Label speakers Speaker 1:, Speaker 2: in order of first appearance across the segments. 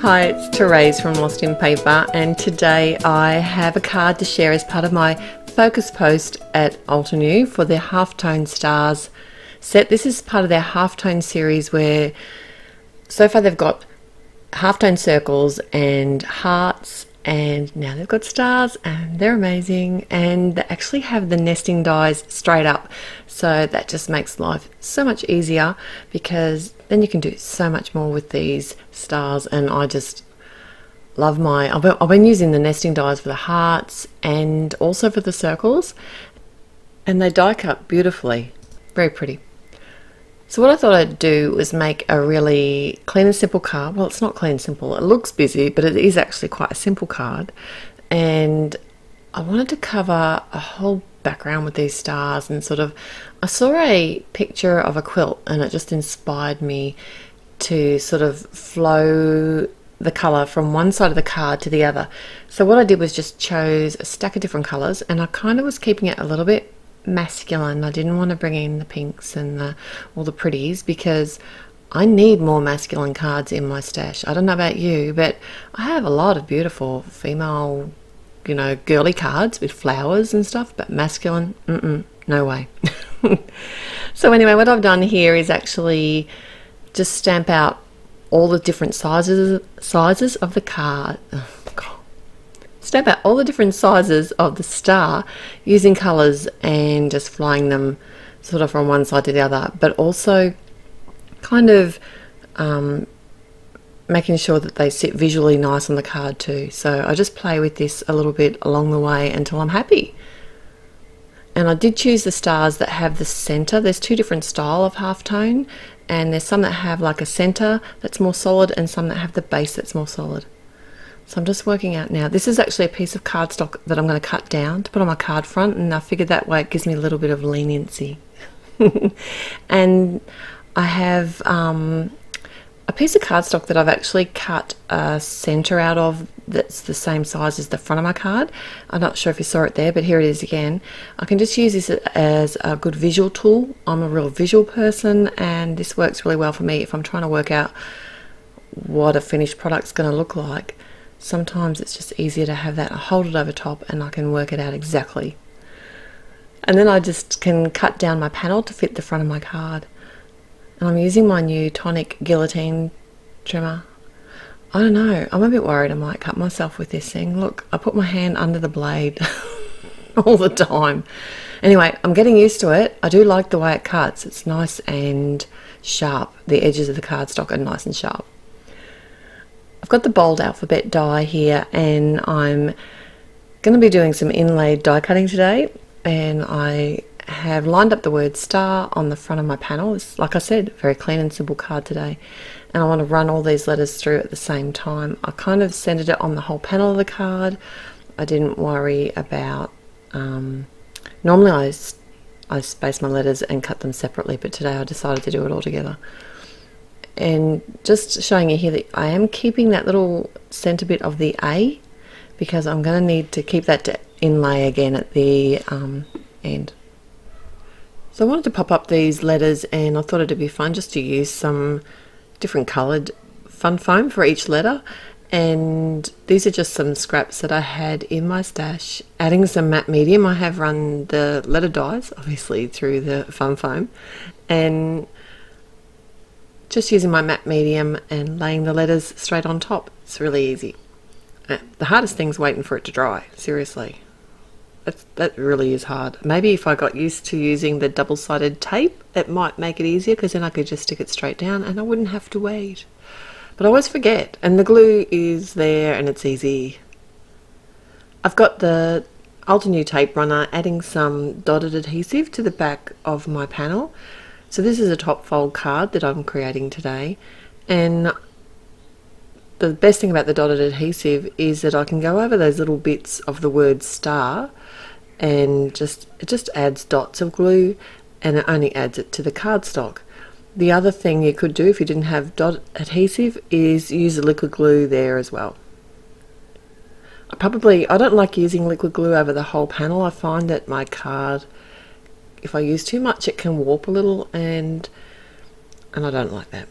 Speaker 1: Hi, it's Therese from Lost in Paper, and today I have a card to share as part of my focus post at Altenew for their Halftone Stars set. This is part of their Halftone series where so far they've got halftone circles and hearts, and now they've got stars, and they're amazing, and they actually have the nesting dies straight up, so that just makes life so much easier because then you can do so much more with these stars. And I just love I've been using the nesting dies for the hearts and also for the circles, and they die cut beautifully, very pretty. So what I thought I'd do was make a really clean and simple card. Well, it's not clean and simple. It looks busy, but it is actually quite a simple card. And I wanted to cover a whole background with these stars, and I saw a picture of a quilt and it just inspired me to sort of flow the colour from one side of the card to the other. So what I did was just chose a stack of different colours, and I kind of was keeping it a little bit masculine. I didn't want to bring in the pinks and all the pretties because I need more masculine cards in my stash. I don't know about you, but I have a lot of beautiful female, girly cards with flowers and stuff, but masculine, no way. So anyway, what I've done here is actually just stamp out all the different sizes of the card. Stamp out all the different sizes of the star using colours and just flying them sort of from one side to the other, but also kind of making sure that they sit visually nice on the card too. So I just play with this a little bit along the way until I'm happy. And I did choose the stars that have the centre. There's two different style of halftone, and there's some that have like a centre that's more solid and some that have the base that's more solid. So I'm just working out now. This is actually a piece of cardstock that I'm going to cut down to put on my card front, and I figured that way it gives me a little bit of leniency. And I have a piece of cardstock that I've actually cut a centre out of that's the same size as the front of my card. I'm not sure if you saw it there, but here it is again. I can just use this as a good visual tool. I'm a real visual person, and this works really well for me if I'm trying to work out what a finished product's going to look like. Sometimes it's just easier to have that. I hold it over top and I can work it out exactly. And then I just can cut down my panel to fit the front of my card. And I'm using my new Tonic guillotine trimmer. I don't know, I'm a bit worried I might cut myself with this thing. Look, I put my hand under the blade all the time. Anyway, I'm getting used to it. I do like the way it cuts. It's nice and sharp. The edges of the cardstock are nice and sharp. I've got the bold alphabet die here, and I'm going to be doing some inlaid die cutting today, and I have lined up the word star on the front of my panel. It's, like I said, a very clean and simple card today, and I want to run all these letters through at the same time. I kind of centered it on the whole panel of the card. I didn't worry about normally I space my letters and cut them separately, but today I decided to do it all together. And just showing you here that I am keeping that little center bit of the A because I'm going to need to keep that to inlay again at the end. So I wanted to pop up these letters, and I thought it'd be fun just to use some different coloured fun foam for each letter. And these are just some scraps that I had in my stash. Adding some matte medium, I have run the letter dies obviously through the fun foam, and just using my matte medium and laying the letters straight on top. It's really easy. The hardest thing's waiting for it to dry, seriously. That really is hard. Maybe if I got used to using the double-sided tape, it might make it easier, because then I could just stick it straight down and I wouldn't have to wait. But I always forget, and the glue is there and it's easy. I've got the Altenew tape runner adding some dotted adhesive to the back of my panel. So this is a top fold card that I'm creating today, and the best thing about the dotted adhesive is that I can go over those little bits of the word star, and it just adds dots of glue, and it only adds it to the cardstock. The other thing you could do if you didn't have dot adhesive is use a liquid glue there as well. I don't like using liquid glue over the whole panel. I find that my card, if I use too much, it can warp a little, and I don't like that.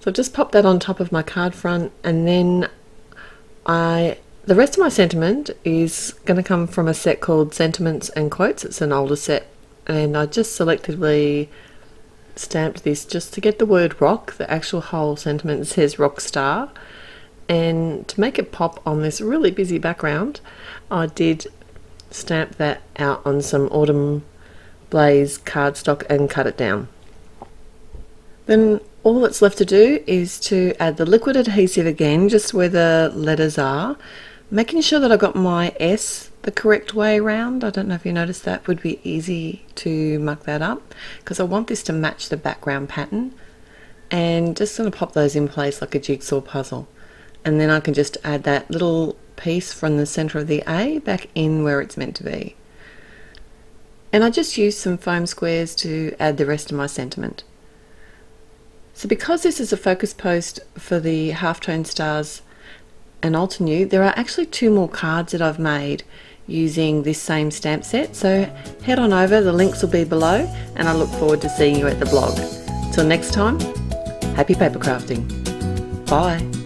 Speaker 1: So I've just popped that on top of my card front, and then the rest of my sentiment is going to come from a set called Sentiments and Quotes. It's an older set, and I just selectively stamped this just to get the word rock. The actual whole sentiment says rock star, and to make it pop on this really busy background, I did stamp that out on some Autumn Blaze cardstock and cut it down. Then all that's left to do is to add the liquid adhesive again, just where the letters are, making sure that I got my S the correct way around. I don't know if you noticed, that would be easy to muck that up because I want this to match the background pattern, and just going to pop those in place like a jigsaw puzzle, and then I can just add that little piece from the center of the A back in where it's meant to be. And I just used some foam squares to add the rest of my sentiment. So because this is a focus post for the Halftone Stars and Altenew, there are actually 2 more cards that I've made using this same stamp set. So head on over, the links will be below, and I look forward to seeing you at the blog. Till next time, happy paper crafting. Bye.